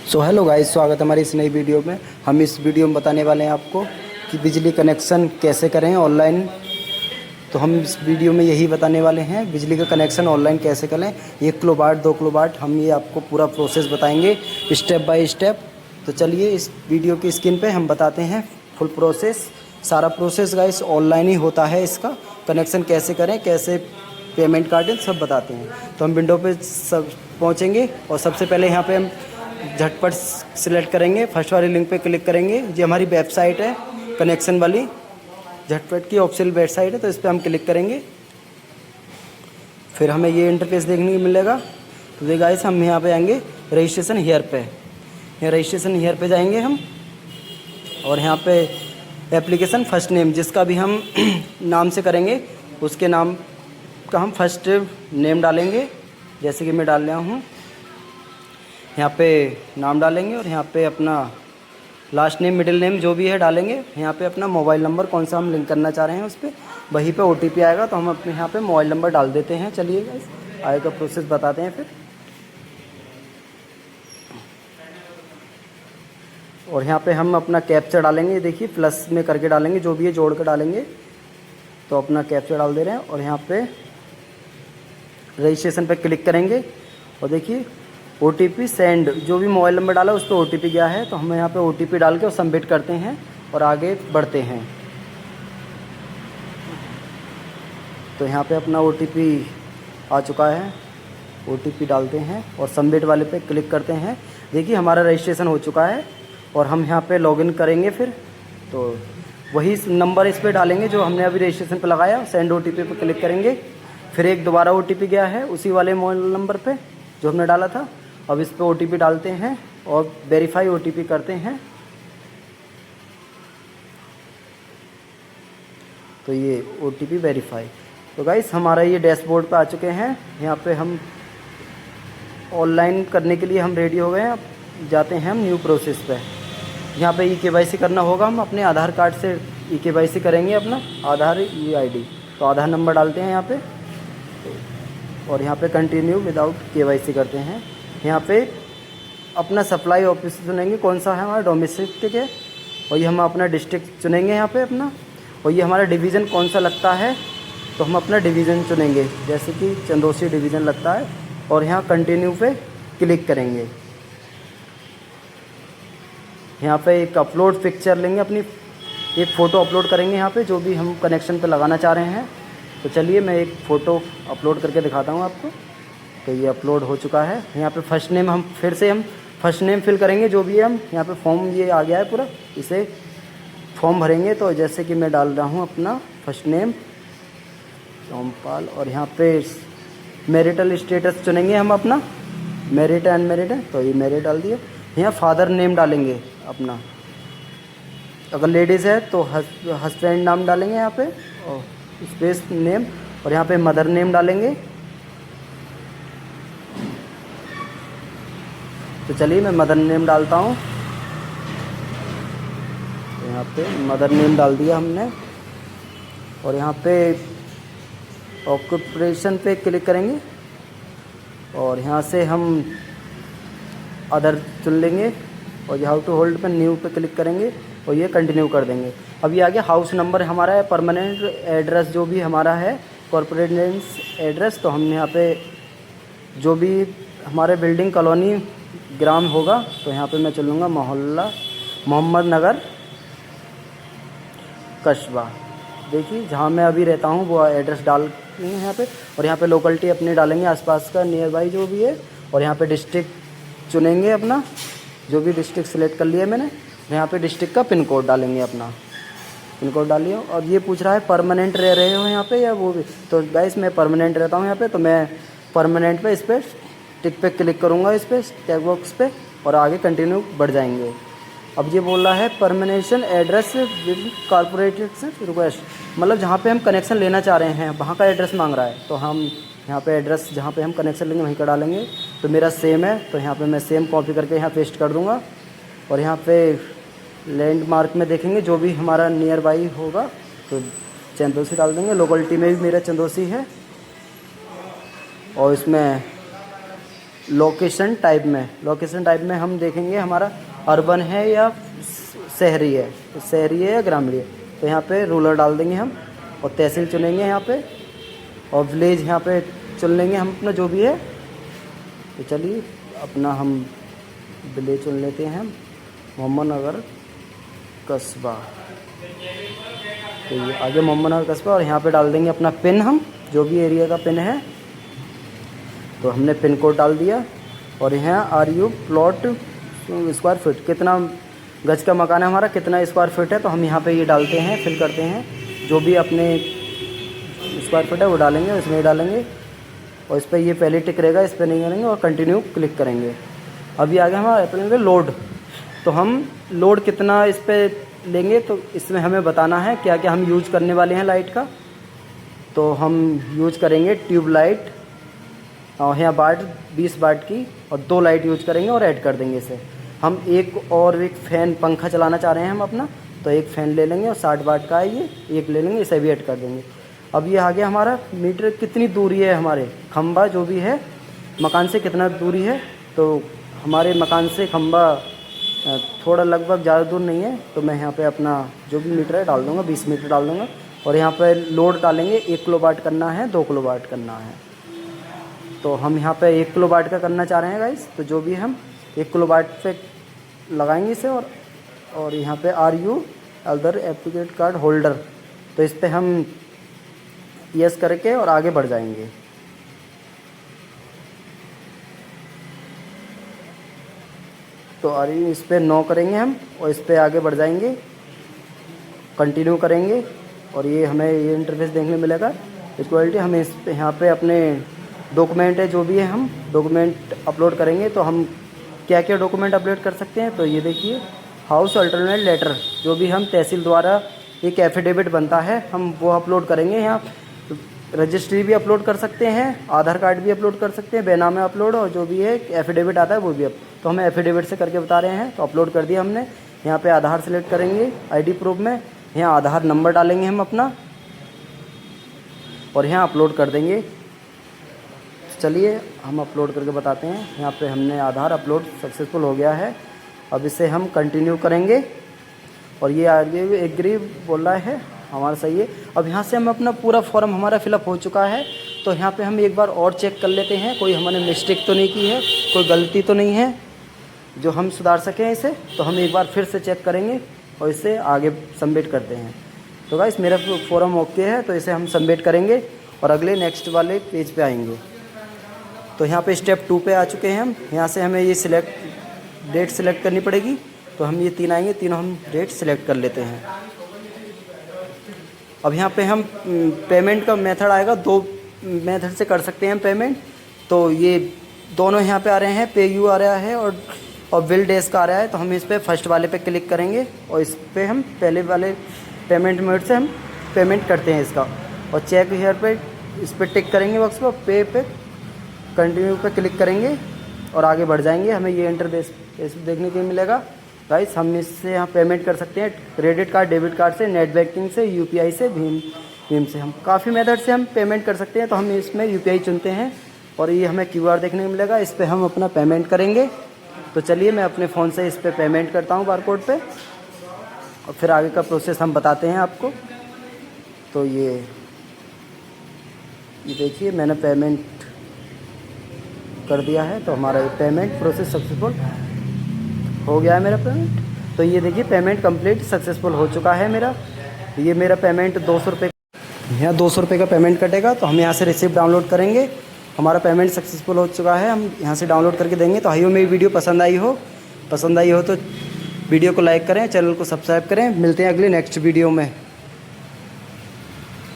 So hello guys, स्वागत है हमारी इस नई वीडियो में। हम इस वीडियो में बताने वाले हैं आपको कि बिजली कनेक्शन कैसे करें ऑनलाइन। तो हम इस वीडियो में यही बताने वाले हैं, बिजली का कनेक्शन ऑनलाइन कैसे करें। 1 किलोवाट 2 किलोवाट हम ये आपको पूरा प्रोसेस बताएंगे स्टेप बाय स्टेप। तो चलिए इस वीडियो की स्क्रीन पे हम बताते हैं फुल प्रोसेस। सारा प्रोसेस गाइस ऑनलाइन ही होता है। इसका कनेक्शन कैसे करें, कैसे पेमेंट काटें, सब बताते हैं। तो हम विंडो पे सब पहुँचेंगे और सबसे पहले यहाँ पे हम झटपट सिलेक्ट करेंगे, फर्स्ट वाली लिंक पे क्लिक करेंगे। ये हमारी वेबसाइट है कनेक्शन वाली, झटपट की ऑफिशियल वेबसाइट है, तो इस पर हम क्लिक करेंगे। फिर हमें ये इंटरफेस देखने को मिलेगा। तो देखिए गाइस, हम यहाँ पे आएंगे रजिस्ट्रेशन हियर पे। यहाँ रजिस्ट्रेशन हियर पे जाएंगे हम, और यहाँ पे एप्लीकेशन फर्स्ट नेम, जिसका भी हम नाम से करेंगे उसके नाम का हम फर्स्ट नेम डालेंगे। जैसे कि मैं डाल रहा हूँ, यहाँ पे नाम डालेंगे और यहाँ पे अपना लास्ट नेम मिडिल नेम जो भी है डालेंगे। यहाँ पे अपना मोबाइल नंबर कौन सा हम लिंक करना चाह रहे हैं उस पर, वहीं पे ओटीपी आएगा, तो हम अपने यहाँ पे मोबाइल नंबर डाल देते हैं। चलिए गाइस, आगे का प्रोसेस बताते हैं फिर। और यहाँ पे हम अपना कैप्चा डालेंगे। देखिए प्लस में करके डालेंगे, जो भी है जोड़ कर डालेंगे। तो अपना कैप्चा डाल दे रहे हैं और यहाँ पे रजिस्ट्रेशन पे क्लिक करेंगे। और देखिए ओटीपी सेंड, जो भी मोबाइल नंबर डाला उस पर ओटीपी गया है, तो हम यहाँ पे ओटीपी डाल के और सबमिट करते हैं और आगे बढ़ते हैं। तो यहाँ पे अपना ओटीपी आ चुका है, ओटीपी डालते हैं और सबमिट वाले पे क्लिक करते हैं। देखिए हमारा रजिस्ट्रेशन हो चुका है और हम यहाँ पे लॉगिन करेंगे। फिर तो वही नंबर इस पर डालेंगे जो हमने अभी रजिस्ट्रेशन पे लगाया, सेंड ओटीपी पे क्लिक करेंगे। फिर एक दोबारा ओटीपी गया है उसी वाले मोबाइल नंबर पे जो हमने डाला था। अब इस पे ओटीपी डालते हैं और वेरीफाई ओटीपी करते हैं। तो ये ओटीपी वेरीफाई। तो गाइस हमारा ये डैशबोर्ड पे आ चुके हैं। यहाँ पे हम ऑनलाइन करने के लिए हम रेडी हो गए हैं। अब जाते हैं हम न्यू प्रोसेस पे। यहाँ पे केवाईसी करना होगा, हम अपने आधार कार्ड से केवाईसी करेंगे, अपना आधार यूआईडी। तो आधार नंबर डालते हैं यहाँ पे और यहाँ पे कंटिन्यू विदाउट केवाईसी करते हैं। यहाँ पे अपना सप्लाई ऑफिस चुनेंगे कौन सा है हमारा डोमेस्टिक है, और ये हम अपना डिस्ट्रिक्ट चुनेंगे यहाँ पे अपना। और ये हमारा डिवीज़न कौन सा लगता है, तो हम अपना डिवीज़न चुनेंगे, जैसे कि चंदौसी डिवीज़न लगता है। और यहाँ कंटिन्यू पे क्लिक करेंगे। यहाँ पे एक अपलोड पिक्चर लेंगे, अपनी एक फ़ोटो अपलोड करेंगे यहाँ पे, जो भी हम कनेक्शन पे लगाना चाह रहे हैं। तो चलिए मैं एक फ़ोटो अपलोड करके दिखाता हूँ आपको। तो ये अपलोड हो चुका है। यहाँ पे फर्स्ट नेम हम फिर से हम फर्स्ट नेम फिल करेंगे, जो भी है हम यहाँ पे फॉर्म ये आ गया है पूरा, इसे फॉर्म भरेंगे। तो जैसे कि मैं डाल रहा हूँ अपना फर्स्ट नेम सोमपाल, और यहाँ पे मैरिटल स्टेटस चुनेंगे हम अपना, मैरिड एंड मैरिड है, तो ये मैरिड डाल दिया। यहाँ फादर नेम डालेंगे अपना, अगर लेडीज़ है तो हस्बैंड नाम डालेंगे यहाँ पे और स्पेस नेम, और यहाँ पे मदर नेम डालेंगे। तो चलिए मैं मदर नेम डालता हूँ। तो यहाँ पे मदर नेम डाल दिया हमने, और यहाँ पे ऑक्यूपेशन पे क्लिक करेंगे और यहाँ से हम अदर चुन लेंगे और हाउ टू होल्ड पे न्यू पे क्लिक करेंगे और ये कंटिन्यू कर देंगे। अब ये आ गया हाउस नंबर हमारा है, परमानेंट एड्रेस जो भी हमारा है, कॉर्पोरेट एड्रेस। तो हमने यहाँ पे जो भी हमारे बिल्डिंग कॉलोनी ग्राम होगा, तो यहाँ पे मैं चलूँगा मोहल्ला मोहम्मद नगर कस्बा। देखिए जहाँ मैं अभी रहता हूँ वो एड्रेस डाल यहाँ पे, और यहाँ पे लोकेलिटी अपने डालेंगे आसपास का नियर बाई जो भी है। और यहाँ पे डिस्ट्रिक्ट चुनेंगे अपना, जो भी डिस्ट्रिक्ट सिलेक्ट कर लिया मैंने। यहाँ पे डिस्ट्रिक्ट का पिन कोड डालेंगे, अपना पिन कोड डालिए। और ये पूछ रहा है परमानेंट रह रहे हो यहाँ पे या वो भी, तो गाइस मैं परमानेंट रहता हूँ यहाँ पे, तो मैं परमानेंट पे इस पर टिक पे क्लिक करूँगा, इस पर टैग बॉक्स पे, और आगे कंटिन्यू बढ़ जाएंगे। अब ये बोल रहा है परमानेशन एड्रेस विद कॉर्पोरेटेड रिक्वेस्ट, मतलब जहाँ पे हम कनेक्शन लेना चाह रहे हैं वहाँ का एड्रेस मांग रहा है। तो हम यहाँ पे एड्रेस जहाँ पे हम कनेक्शन लेंगे वहीं का डालेंगे। तो मेरा सेम है, तो यहाँ पे मैं सेम कॉपी करके यहाँ पेस्ट कर दूँगा। और यहाँ पे लैंडमार्क में देखेंगे जो भी हमारा नियर बाई होगा, तो चंदौसी डाल देंगे। लोकेलिटी में भी मेरा चंदौसी है, और इसमें लोकेशन टाइप में हम देखेंगे हमारा अर्बन है या शहरी है, तो शहरी है या ग्रामीण है। तो यहाँ पे रूरल डाल देंगे हम, और तहसील चुनेंगे यहाँ पे, और विलेज यहाँ पे चुन लेंगे हम अपना जो भी है। तो चलिए अपना हम विलेज चुन लेते हैं, मोहम्मदनगर कस्बा। तो ये आगे मोहम्मदनगर कस्बा, और यहाँ पे डाल देंगे अपना पिन, हम जो भी एरिया का पिन है। तो हमने पिन कोड डाल दिया, और यहाँ RU प्लॉट स्क्वायर फीट, कितना गज का मकान है हमारा, कितना स्क्वायर फीट है, तो हम यहाँ पे ये डालते हैं, फिल करते हैं। जो भी अपने स्क्वायर फीट है वो डालेंगे, इसमें डालेंगे, और इस पर ये पहले टिक रहेगा, इस पर नहीं करेंगे, और कंटिन्यू क्लिक करेंगे। अभी आगे हमारा एप्लीकेशन लोड, तो हम लोड कितना इस पर लेंगे, तो इसमें हमें बताना है क्या क्या हम यूज करने वाले हैं लाइट का। तो हम यूज करेंगे ट्यूब लाइट, और यहाँ वाट 20 वाट की, और 2 लाइट यूज करेंगे और ऐड कर देंगे इसे। हम एक फैन पंखा चलाना चाह रहे हैं हम अपना, तो एक फ़ैन ले लेंगे, और 60 वाट का है ये, एक ले लेंगे, इसे भी ऐड कर देंगे। अब ये आ गया हमारा मीटर, कितनी दूरी है हमारे खंबा जो भी है मकान से, कितना दूरी है। तो हमारे मकान से खंबा थोड़ा लगभग ज़्यादा दूर नहीं है, तो मैं यहाँ पे अपना जो भी मीटर है डाल दूँगा, 20 मीटर डाल दूँगा। और यहाँ पे लोड डालेंगे, 1 किलो वाट करना है, 2 किलो वाट करना है। तो हम यहाँ पे 1 किलो वाट का करना चाह रहे हैं गाइस, तो जो भी हम 1 किलो वाट पे लगाएंगे इसे। और यहाँ पे RU अदर एप्लीकेट कार्ड होल्डर, तो इस पर हम यस करके और आगे बढ़ जाएंगे। तो RU इस पर नो करेंगे हम, और इस पर आगे बढ़ जाएंगे, कंटिन्यू करेंगे। और ये हमें ये इंटरफेस देखने मिलेगा, इक्वलिटी। हमें इस पे यहाँ पे अपने डॉक्यूमेंट है जो भी है, हम डॉक्यूमेंट अपलोड करेंगे। तो हम क्या क्या डॉक्यूमेंट अपलोड कर सकते हैं, तो ये देखिए, हाउस अल्टरनेट लेटर, जो भी हम तहसील द्वारा एक एफिडेविट बनता है, हम वो अपलोड करेंगे। यहाँ रजिस्ट्री भी अपलोड कर सकते हैं, आधार कार्ड भी अपलोड कर सकते हैं, बेनामे अपलोड, और जो भी है एफिडेविट आता है वो भी तो हम एफिडेविट से करके बता रहे हैं। तो अपलोड कर दिया हमने। यहाँ पे आधार सेलेक्ट करेंगे, ID प्रूफ में यहाँ आधार नंबर डालेंगे हम अपना, और यहाँ अपलोड कर देंगे। चलिए हम अपलोड करके बताते हैं। यहाँ पे हमने आधार अपलोड सक्सेसफुल हो गया है। अब इसे हम कंटिन्यू करेंगे, और ये आगे एग्री बोल रहा है, हमारा सही है। अब यहाँ से हम अपना पूरा फॉर्म हमारा फिलअप हो चुका है। तो यहाँ पे हम एक बार और चेक कर लेते हैं, कोई हमने मिस्टेक तो नहीं की है, कोई गलती तो नहीं है जो हम सुधार सकें इसे। तो हम एक बार फिर से चेक करेंगे, और इसे आगे सबमिट करते हैं। तो गाइस मेरा फॉर्म ओके है, तो इसे हम सबमिट करेंगे, और अगले नेक्स्ट वाले पेज पे आएंगे। तो यहाँ पे स्टेप 2 पे आ चुके हैं हम। यहाँ से हमें ये डेट सिलेक्ट करनी पड़ेगी। तो हम ये 3 आएंगे, तीनों हम डेट सिलेक्ट कर लेते हैं। अब यहाँ पे हम पेमेंट का मेथड आएगा, 2 मेथड से कर सकते हैं हम पेमेंट। तो ये दोनों यहाँ पे आ रहे हैं, पे यू आ रहा है और बिल डेज का आ रहा है। तो हम इस पर फर्स्ट वाले पे क्लिक करेंगे, और इस पर हम पहले वाले पेमेंट मेथड से हम पेमेंट करते हैं इसका। और चेक हेयर पे इस पर टिक करेंगे बॉक्स को, पे कंटिन्यू पे क्लिक करेंगे, और आगे बढ़ जाएंगे। हमें ये इंटरफेस देखने को मिलेगा। गाइस हम इससे यहाँ पेमेंट कर सकते हैं, क्रेडिट कार्ड, डेबिट कार्ड से, नेट बैंकिंग से, UPI से, भीम से। हम काफ़ी मेथड से हम पेमेंट कर सकते हैं। तो हम इसमें UPI चुनते हैं, और ये हमें QR देखने को मिलेगा, इस पर हम अपना पेमेंट करेंगे। तो चलिए मैं अपने फ़ोन से इस पर पेमेंट करता हूँ बारकोड पे, और फिर आगे का प्रोसेस हम बताते हैं आपको। तो ये देखिए मैंने पेमेंट कर दिया है। तो हमारा ये पेमेंट प्रोसेस सक्सेसफुल हो गया है मेरा पेमेंट। तो ये देखिए पेमेंट कंप्लीट सक्सेसफुल हो चुका है मेरा। ये मेरा पेमेंट 200 रुपये, यहाँ 200 रुपये का पेमेंट कटेगा। तो हम यहाँ से रिसिप्ट डाउनलोड करेंगे। हमारा पेमेंट सक्सेसफुल हो चुका है, हम यहाँ से डाउनलोड करके देंगे। तो आइयो मेरी वीडियो पसंद आई हो तो वीडियो को लाइक करें, चैनल को सब्सक्राइब करें। मिलते हैं अगले नेक्स्ट वीडियो में।